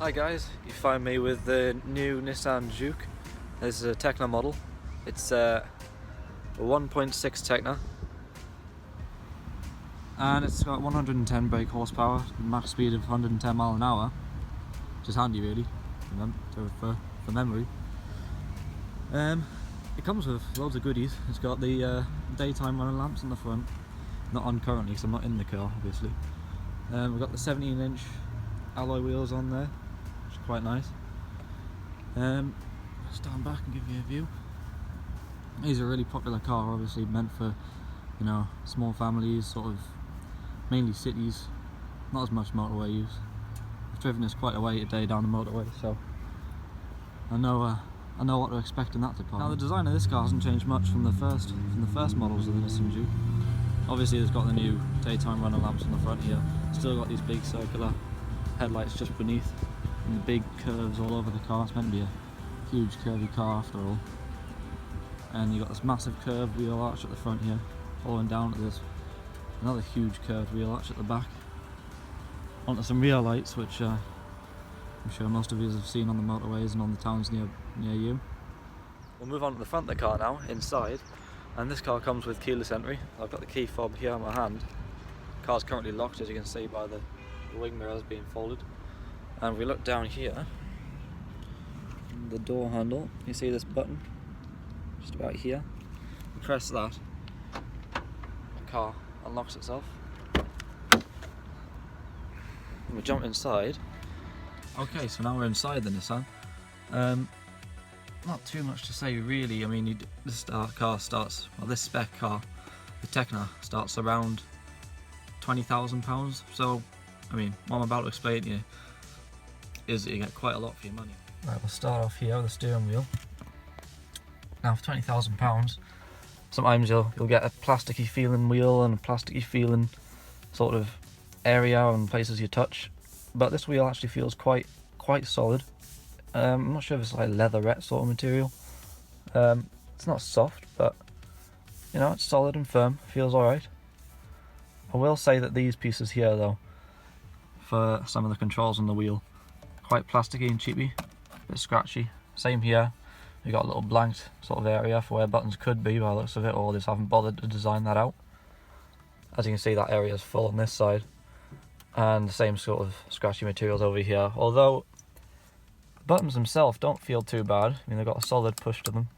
Hi guys, you find me with the new Nissan Juke. This is a Tekna model. It's a 1.6 Tekna and it's got 110 brake horsepower, max speed of 110 mile an hour, which is handy really for memory. It comes with loads of goodies. It's got the daytime running lamps on the front, not on currently because I'm not in the car obviously. We've got the 17-inch alloy wheels on there, which is quite nice. Stand back and give you a view. These are a really popular car, obviously meant for, you know, small families, sort of mainly cities, not as much motorway use. I've driven this quite a way today down the motorway, so I know what to expect in that department. Now the design of this car hasn't changed much from the first models of the Nissan Juke. Obviously it's got the new daytime running lamps on the front here. Still got these big circular headlights just beneath, and the big curves all over the car. It's meant to be a huge curvy car after all. And you've got this massive curved wheel arch at the front here, following down to this another huge curved wheel arch at the back, onto some rear lights which I'm sure most of you have seen on the motorways and on the towns near you. We'll move on to the front of the car now, inside, and this car comes with keyless entry. I've got the key fob here in my hand. The car's currently locked, as you can see by the wing mirrors being folded. And if we look down here, the door handle, you see this button just about here. You press that, the car unlocks itself. And we jump inside. Okay, so now we're inside the Nissan. Not too much to say really. I mean, this car starts, well, this spec car, the Tekna, starts around £20,000. So, I mean, what I'm about to explain to you is that you get quite a lot for your money. Right, we'll start off here with the steering wheel. Now, for £20,000, sometimes you'll get a plasticky feeling wheel and a plasticky feeling sort of area and places you touch, but this wheel actually feels quite solid. I'm not sure if it's like leatherette sort of material. It's not soft, but you know, it's solid and firm. Feels alright. I will say that these pieces here, though, for some of the controls on the wheel, quite plasticky and cheapy, a bit scratchy. Same here. You've got a little blanked sort of area for where buttons could be by the looks of it, or they just haven't bothered to design that out. As you can see, that area is full on this side, and the same sort of scratchy materials over here. Although the buttons themselves don't feel too bad. I mean, they've got a solid push to them.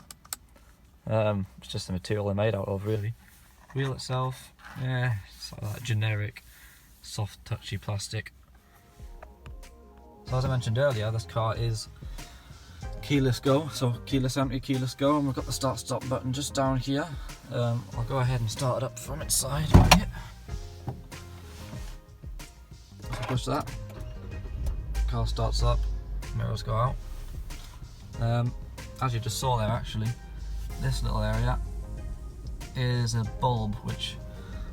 It's just the material they're made out of, really. Wheel itself, yeah, it's like that generic, soft, touchy plastic. So as I mentioned earlier, this car is keyless go, so keyless entry, keyless go, and we've got the start stop button just down here. I'll go ahead and start it up from inside. So push that, car starts up, mirrors go out. As you just saw there, actually, this little area is a bulb which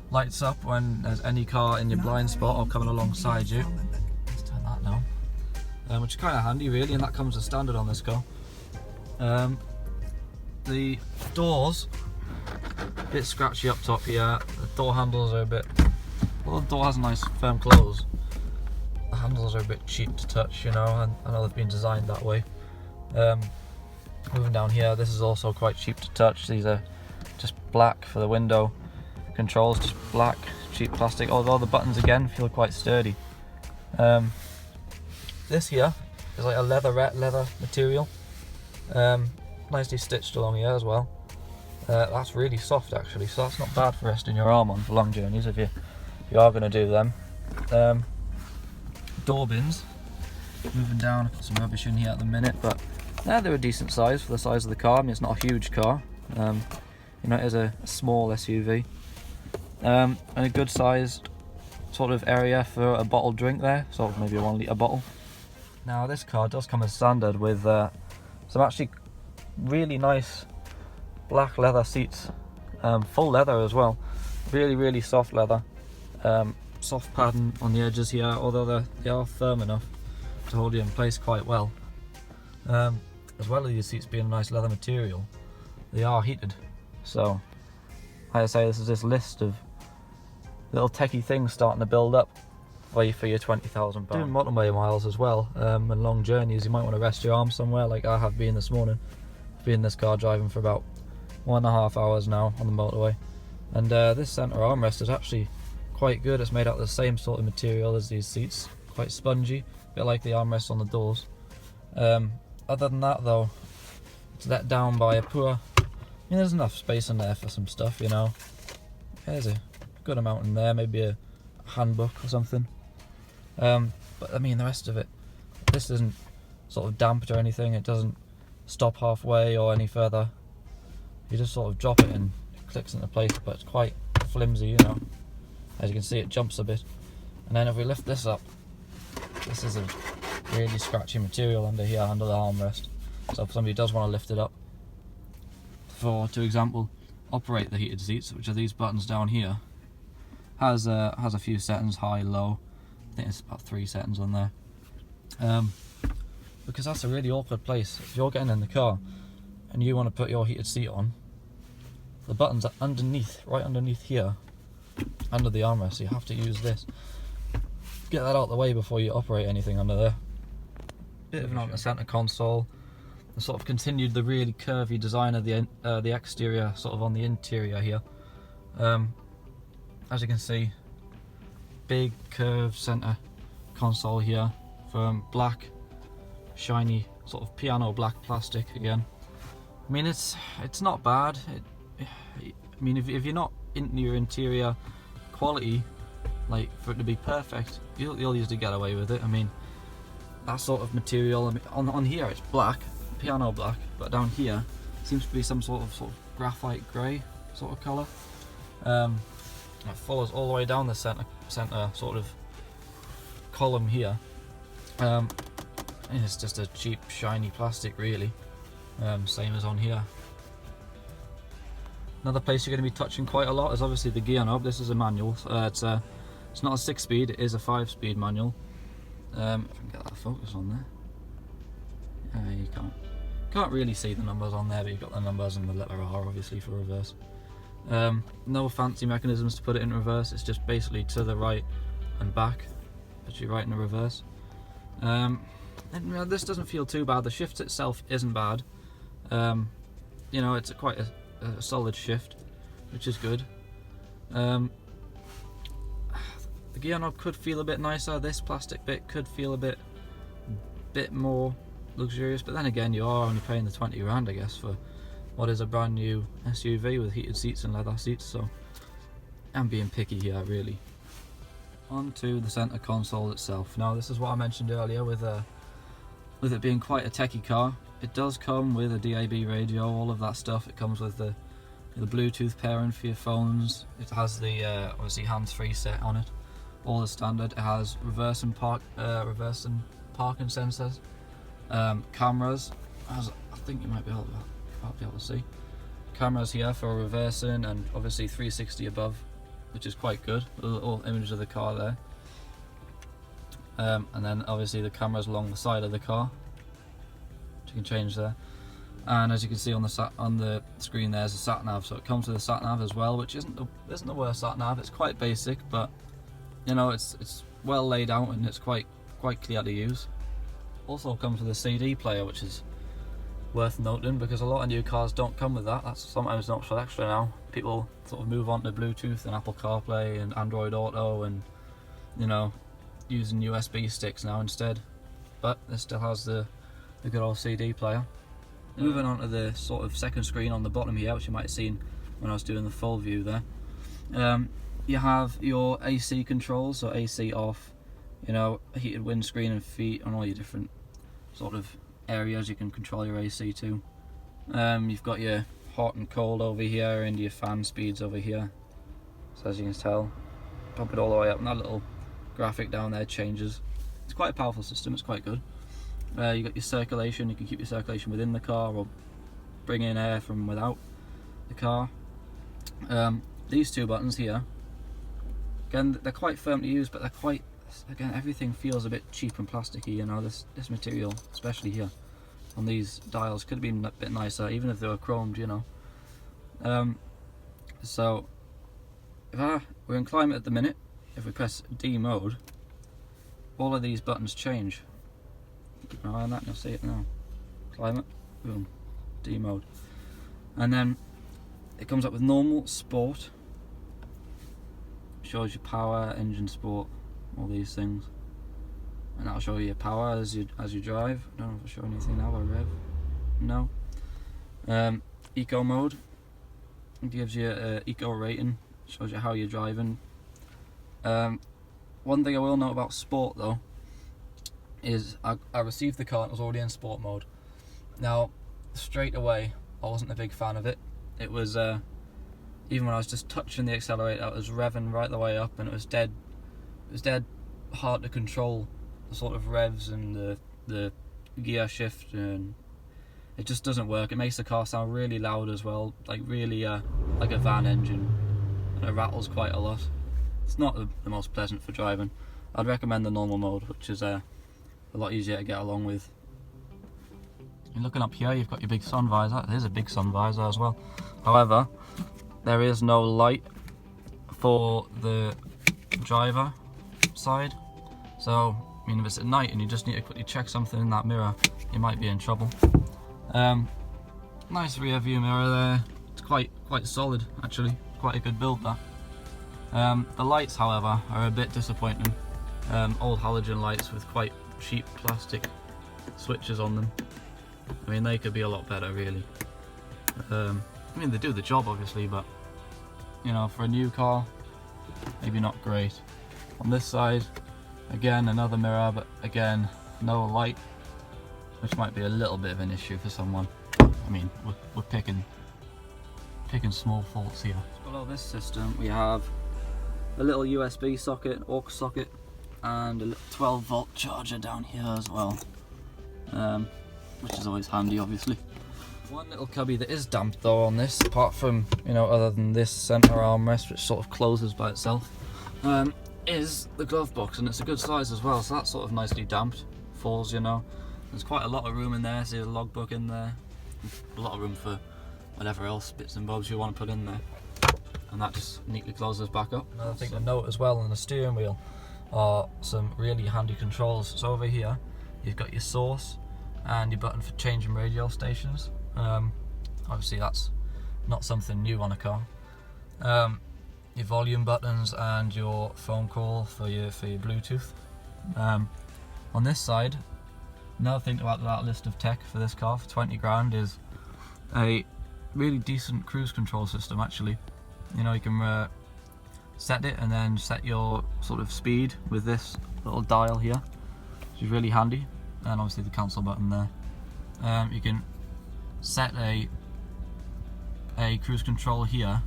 lights up when there's any car in your blind spot or coming alongside you. Let's turn that down. Which is kind of handy really, and that comes as standard on this car. The doors, a bit scratchy up top here. The door handles are a bit, well, the door has a nice firm close. The handles are a bit cheap to touch, you know, and I know they've been designed that way. Moving down here, this is also quite cheap to touch. These are just black for the window controls, just black, cheap plastic, although the buttons again feel quite sturdy. This here is like a leather material, nicely stitched along here as well. That's really soft actually, so that's not bad for resting your arm on for long journeys if you are going to do them. Door bins, moving down, I've got some rubbish in here at the minute, but they're a decent size for the size of the car. I mean, it's not a huge car, you know, it is a small SUV, and a good sized sort of area for a bottled drink there, sort of maybe a 1 litre bottle. Now this car does come as standard with some actually really nice black leather seats, full leather as well, really soft leather, soft padding on the edges here, although they are firm enough to hold you in place quite well. As well as these seats being a nice leather material, they are heated. So, like I say, this is this list of little techie things starting to build up. for your £20,000. Doing motorway miles as well, and long journeys, you might want to rest your arms somewhere, like I have been this morning. I've been in this car driving for about 1.5 hours now on the motorway, and this centre armrest is actually quite good. It's made out of the same sort of material as these seats, quite spongy, a bit like the armrests on the doors. Other than that though, it's let down by a poor, there's enough space in there for some stuff, you know. There's a good amount in there, maybe a handbook or something. But I mean, the rest of it, this isn't sort of damped or anything. It doesn't stop halfway or any further. You just sort of drop it and it clicks into place, but it's quite flimsy, you know. As you can see, it jumps a bit. And then if we lift this up, this is a really scratchy material under here, under the armrest. So if somebody does want to lift it up, to example, operate the heated seats, which are these buttons down here, has a few settings, high, low. I think it's about 3 settings on there. Because that's a really awkward place. If you're getting in the car and you want to put your heated seat on, the buttons are underneath, right underneath here, under the armrest, so you have to use this. Get that out of the way before you operate anything under there. Bit of on the centre console. They sort of continued the really curvy design of the exterior, sort of on the interior here. As you can see, big curved centre console here, from black, shiny, sort of piano black plastic again. I mean, it's not bad. I mean, if you're not into your interior quality, like for it to be perfect, you'll usually get away with it. I mean, that sort of material, I mean, on here it's black, piano black, but down here seems to be some sort of graphite grey sort of colour. It follows all the way down the centre sort of column here. It's just a cheap shiny plastic really, same as on here. Another place you're going to be touching quite a lot is obviously the gear knob. This is a manual. It's not a 6-speed, it is a 5-speed manual. If I can get that focus on there. You can't really see the numbers on there, but you've got the numbers and the letter R obviously for reverse. No fancy mechanisms to put it in reverse. It's just basically to the right and back, puts you right in the reverse. And this doesn't feel too bad. The shift itself isn't bad. You know, it's quite a solid shift, which is good. The gear knob could feel a bit nicer. This plastic bit could feel a bit more luxurious, but then again, you are only paying the 20 grand, I guess, for what is a brand new SUV with heated seats and leather seats. So I'm being picky here, really. On to the centre console itself. Now, this is what I mentioned earlier with it being quite a techie car. It does come with a DAB radio, all of that stuff. It comes with the Bluetooth pairing for your phones. It has the obviously hands-free set on it, all the standard. It has reverse and parking sensors, cameras. As I think you might be able to see, cameras here for reversing, and obviously 360 above, which is quite good. A little image of the car there. And then obviously the cameras along the side of the car, which you can change there. And as you can see on the screen, there's a sat nav. So it comes with a sat nav as well, which isn't the worst sat nav. It's quite basic, but you know, it's well laid out and it's quite clear to use. Also comes with a CD player, which is worth noting because a lot of new cars don't come with that. That's sometimes an optional extra now. People sort of move on to Bluetooth and Apple CarPlay and Android Auto, and you know, using USB sticks now instead. But this still has the good old CD player. Moving on to the sort of second screen on the bottom here, which you might have seen when I was doing the full view there. You have your AC controls, so AC off, you know, heated windscreen and feet, and all your different sort of areas you can control your AC to. You've got your hot and cold over here, and your fan speeds over here. So as you can tell, pump it all the way up, and that little graphic down there changes. It's quite a powerful system, it's quite good. You got your circulation. You can keep your circulation within the car or bring in air from without the car. These two buttons here, again, they're quite firm to use, but they're quite, again, everything feels a bit cheap and plasticky, you know. This material, especially here on these dials, could have been a bit nicer, even if they were chromed, you know. So we're in climate at the minute. If we press D mode, all of these buttons change. Keep an eye on that and you'll see it now. Climate, boom, D mode. And then it comes up with normal, sport, shows you power, engine sport, all these things. And that'll show you your power as you drive. I don't know if it'll show anything now by rev. No. Eco mode, it gives you an eco rating, shows you how you're driving. One thing I will note about sport though is I received the car and it was already in sport mode. Now straight away I wasn't a big fan of it. It was even when I was just touching the accelerator, it was revving right the way up, and it was dead hard to control the sort of revs and the gear shift, and it just doesn't work. It makes the car sound really loud as well, like really like a van engine, and it rattles quite a lot. It's not the most pleasant for driving. I'd recommend the normal mode, which is a lot easier to get along with. You're looking up here, you've got your big sun visor. There's a big sun visor as well. However, there is no light for the driver side. So, I mean, if it's at night and you just need to quickly check something in that mirror, you might be in trouble. Nice rear view mirror there. It's quite solid actually. Quite a good build that. The lights, however, are a bit disappointing. Old halogen lights with quite cheap plastic switches on them. I mean, they could be a lot better, really. I mean, they do the job, obviously, but, you know, for a new car, maybe not great. On this side, again, another mirror, but again, no light, which might be a little bit of an issue for someone. I mean, we're picking small faults here. Below this system, we have a little USB socket, aux socket, and a little 12-volt charger down here as well. Which is always handy, obviously. One little cubby that is damped though on this, apart from, you know, other than this centre armrest which sort of closes by itself, is the glove box, and it's a good size as well, so that's sort of nicely damped. Falls, you know. There's quite a lot of room in there, see a logbook in there, a lot of room for whatever else, bits and bobs you want to put in there. And that just neatly closes back up. Another thing to note as well on the steering wheel are some really handy controls. So over here, you've got your source and your button for changing radio stations. Obviously that's not something new on a car. Your volume buttons and your phone call for your Bluetooth. On this side, another thing about that list of tech for this car for 20 grand is a really decent cruise control system actually. You know, you can set it and then set your sort of speed with this little dial here, which is really handy. And obviously the cancel button there. You can set a cruise control here,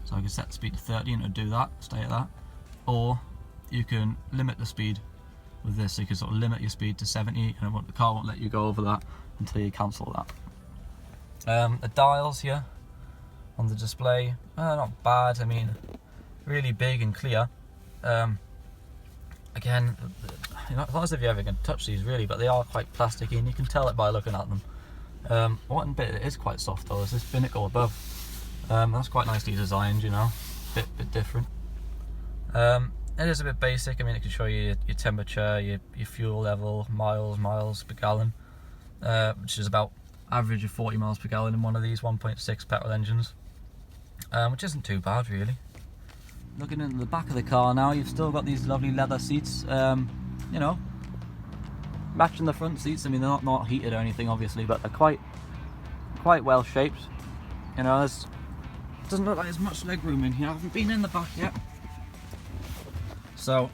so I can set the speed to 30 and it'll do that, stay at that. Or you can limit the speed with this, so you can sort of limit your speed to 70 and the car won't let you go over that until you cancel that. The dials here on the display, not bad. I mean, really big and clear. Again, not as if you're ever going to touch these really, but they are quite plasticky and you can tell it by looking at them. One bit that is quite soft though is this binnacle above. That's quite nicely designed, you know, bit different. It is a bit basic. I mean, it can show you your temperature, your fuel level, miles per gallon, which is about average of 40 miles per gallon in one of these 1.6 petrol engines, which isn't too bad really. Looking into the back of the car now, you've still got these lovely leather seats, you know, matching the front seats. I mean, they're not heated or anything obviously, but they're quite well shaped. You know, doesn't look like there's much leg room in here. I haven't been in the back yet, so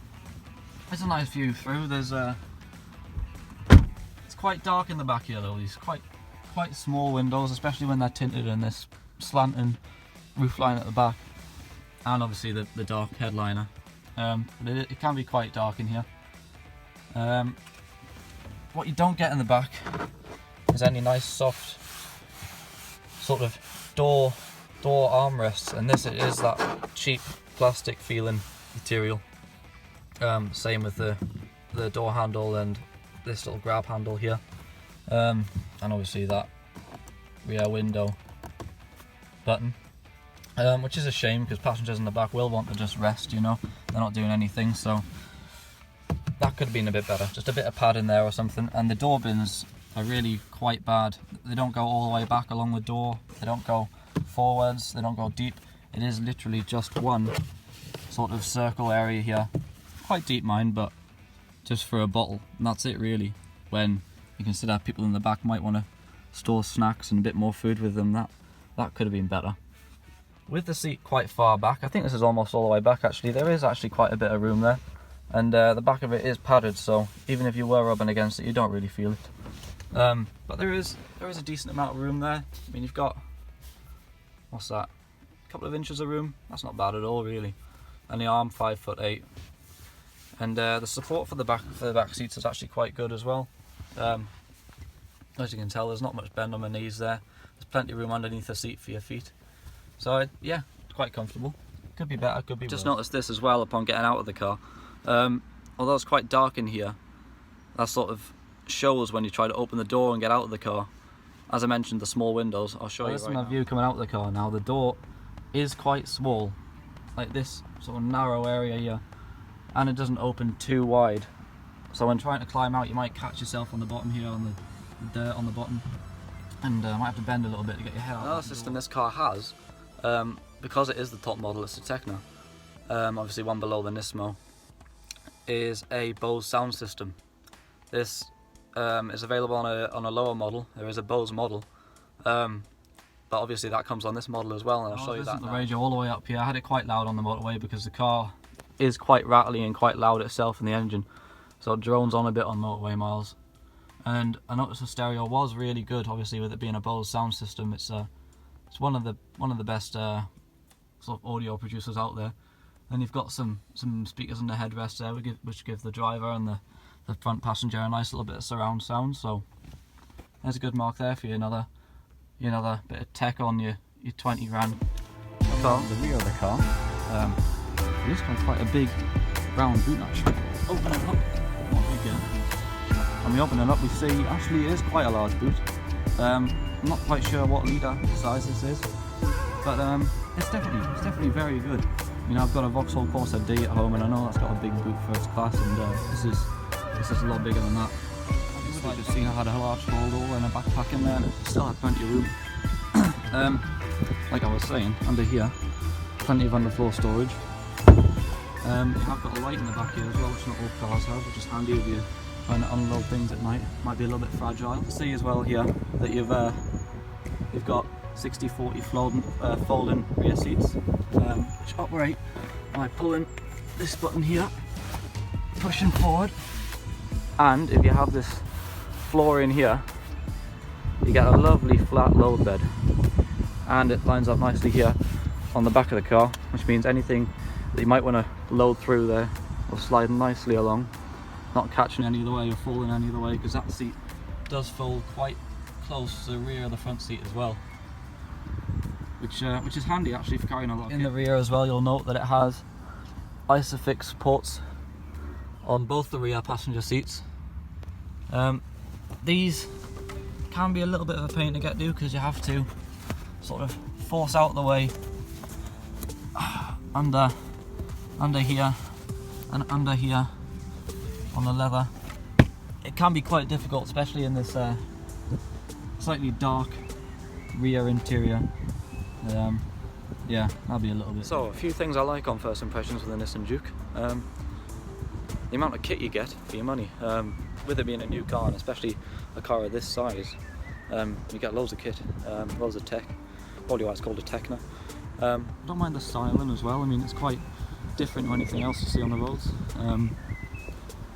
it's a nice view through. There's it's quite dark in the back here though. These quite small windows, especially when they're tinted, and this slanting roof line at the back, and obviously the dark headliner. But it can be quite dark in here. What you don't get in the back is any nice soft sort of door armrests, and this is that cheap plastic feeling material. Same with the door handle and this little grab handle here, and obviously that rear window button, which is a shame because passengers in the back will want to just rest, you know, they're not doing anything, so that could have been a bit better, just a bit of padding there or something. And the door bins are really quite bad. They don't go all the way back along the door, they don't go forwards, they don't go deep. It is literally just one sort of circle area here. Quite deep, mine, but just for a bottle, and that's it really. When you consider people in the back might want to store snacks and a bit more food with them, that could have been better. With the seat quite far back, I think this is almost all the way back actually, there is actually quite a bit of room there. And the back of it is padded, so even if you were rubbing against it, you don't really feel it. But there is a decent amount of room there. I mean, you've got, what's that, a couple of inches of room. That's not bad at all really. And the arm 5'8", and the support for the back seats is actually quite good as well. As you can tell, there's not much bend on my knees there. There's plenty of room underneath the seat for your feet. So yeah, quite comfortable. Could be better, could be worse. Just noticed this as well upon getting out of the car. Although it's quite dark in here, that sort of shows when you try to open the door and get out of the car. As I mentioned, the small windows, I'll show you right now. This is my view coming out of the car now. The door is quite small, like this sort of narrow area here, and it doesn't open too wide. So when trying to climb out, you might catch yourself on the bottom here, on the dirt on the bottom, and might have to bend a little bit to get your head out. Another system this car has, because it is the top model, it's a Tekna, obviously one below the Nismo, is a Bose sound system. This is available on a lower model. There is a Bose model, but obviously that comes on this model as well, and I'll show you that. The radio all the way up here. I had it quite loud on the motorway because the car is quite rattly and quite loud itself in the engine, so it drones on a bit on motorway miles. And I noticed the stereo was really good. Obviously, with it being a Bose sound system, it's one of the best sort of audio producers out there. And you've got some speakers in the headrest there, which give the driver and the front passenger a nice little bit of surround sound. So there's a good mark there for you, another bit of tech on your 20 grand car. The rear of the car, it is quite a big round boot actually. Open it up, and we open it up, we see actually it is quite a large boot. I'm not quite sure what litre size this is, but it's definitely very good. You know, I've got a Vauxhall Corsa D at home, and I know that's got a big boot first class, and this is a lot bigger than that. You would have seen I had a large fold over and a backpack in there, and it still had plenty of room. Like I was saying, under here, plenty of underfloor storage. You have got a light in the back here as well, which not all cars have, which is handy if you're trying to unload things at night. Might be a little bit fragile. You can see as well here that you've got 60/40 folding rear seats, which operate by pulling this button here, pushing forward, and if you have this floor in here, you get a lovely flat load bed, and it lines up nicely here on the back of the car, which means anything that you might want to load through there will slide nicely along, not catching any of the way or falling any of the way, because that seat does fold quite close to the rear of the front seat as well. Which is handy actually for carrying a lot of kit. In the rear as well, you'll note that it has Isofix ports on both the rear passenger seats. These can be a little bit of a pain to get to because you have to sort of force out the way under here and under here on the leather. It can be quite difficult, especially in this slightly dark rear interior. Yeah, that'll be a little bit. So, a few things I like on first impressions with the Nissan Juke. The amount of kit you get for your money. With it being a new car, and especially a car of this size, you get loads of kit, loads of tech. Probably why it's called a Tekna. I don't mind the styling as well. I mean, it's quite different to anything else you see on the roads.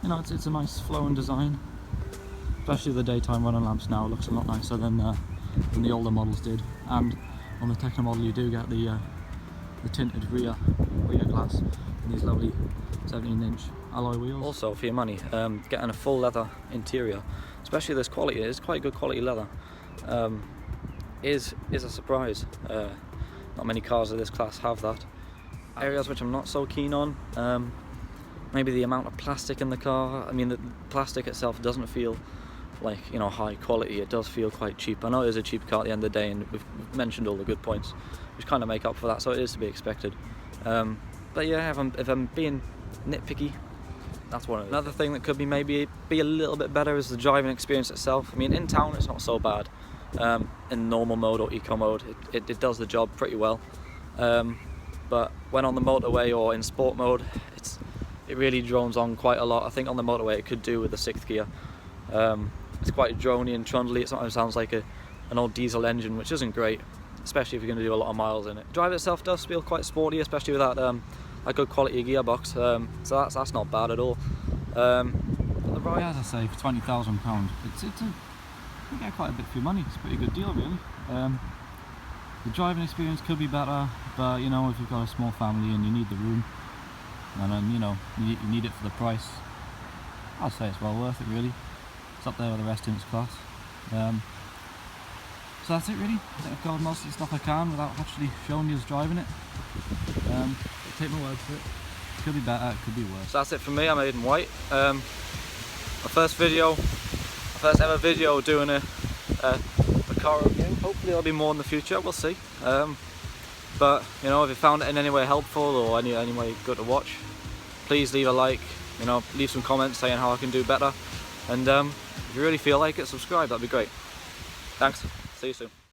You know, it's a nice flowing design. Especially the daytime running lamps now looks a lot nicer than the older models did. And on the Tekna model, you do get the tinted rear glass and these lovely 17-inch alloy wheels. Also, for your money, getting a full leather interior, especially this quality, it is quite good quality leather, is a surprise. Not many cars of this class have that. Areas which I'm not so keen on, maybe the amount of plastic in the car. I mean, the plastic itself doesn't feel like, you know, high quality. It does feel quite cheap. I know it is a cheap car at the end of the day, and we've mentioned all the good points which kind of make up for that, so it is to be expected. But yeah, if I'm being nitpicky, that's one of them. Another thing that could be maybe be a little bit better is the driving experience itself. I mean, in town it's not so bad. In normal mode or eco mode, it does the job pretty well. But when on the motorway or in sport mode, it really drones on quite a lot. I think on the motorway it could do with the 6th gear. It's quite drony and trundly. It sometimes sounds like an old diesel engine, which isn't great, especially if you're going to do a lot of miles in it. The drive itself does feel quite sporty, especially with that a good quality gearbox, so that's not bad at all. The ride, as I say, for £20,000, you get quite a bit for your money. It's a pretty good deal, really. The driving experience could be better, but you know, if you've got a small family and you need the room, and then you know you need it for the price, I'd say it's well worth it, really. It's up there with the rest in its class. So that's it, really. I think I've covered most of the stuff I can without actually showing you us driving it. Take my word for it. It could be better, it could be worse. So that's it from me. I made it in white. My first ever video doing a car review. Hopefully there'll be more in the future, we'll see. But you know, if you found it in any way helpful or any way good to watch, please leave a like, you know, leave some comments saying how I can do better, and if you really feel like it, subscribe, that'd be great. Thanks, see you soon.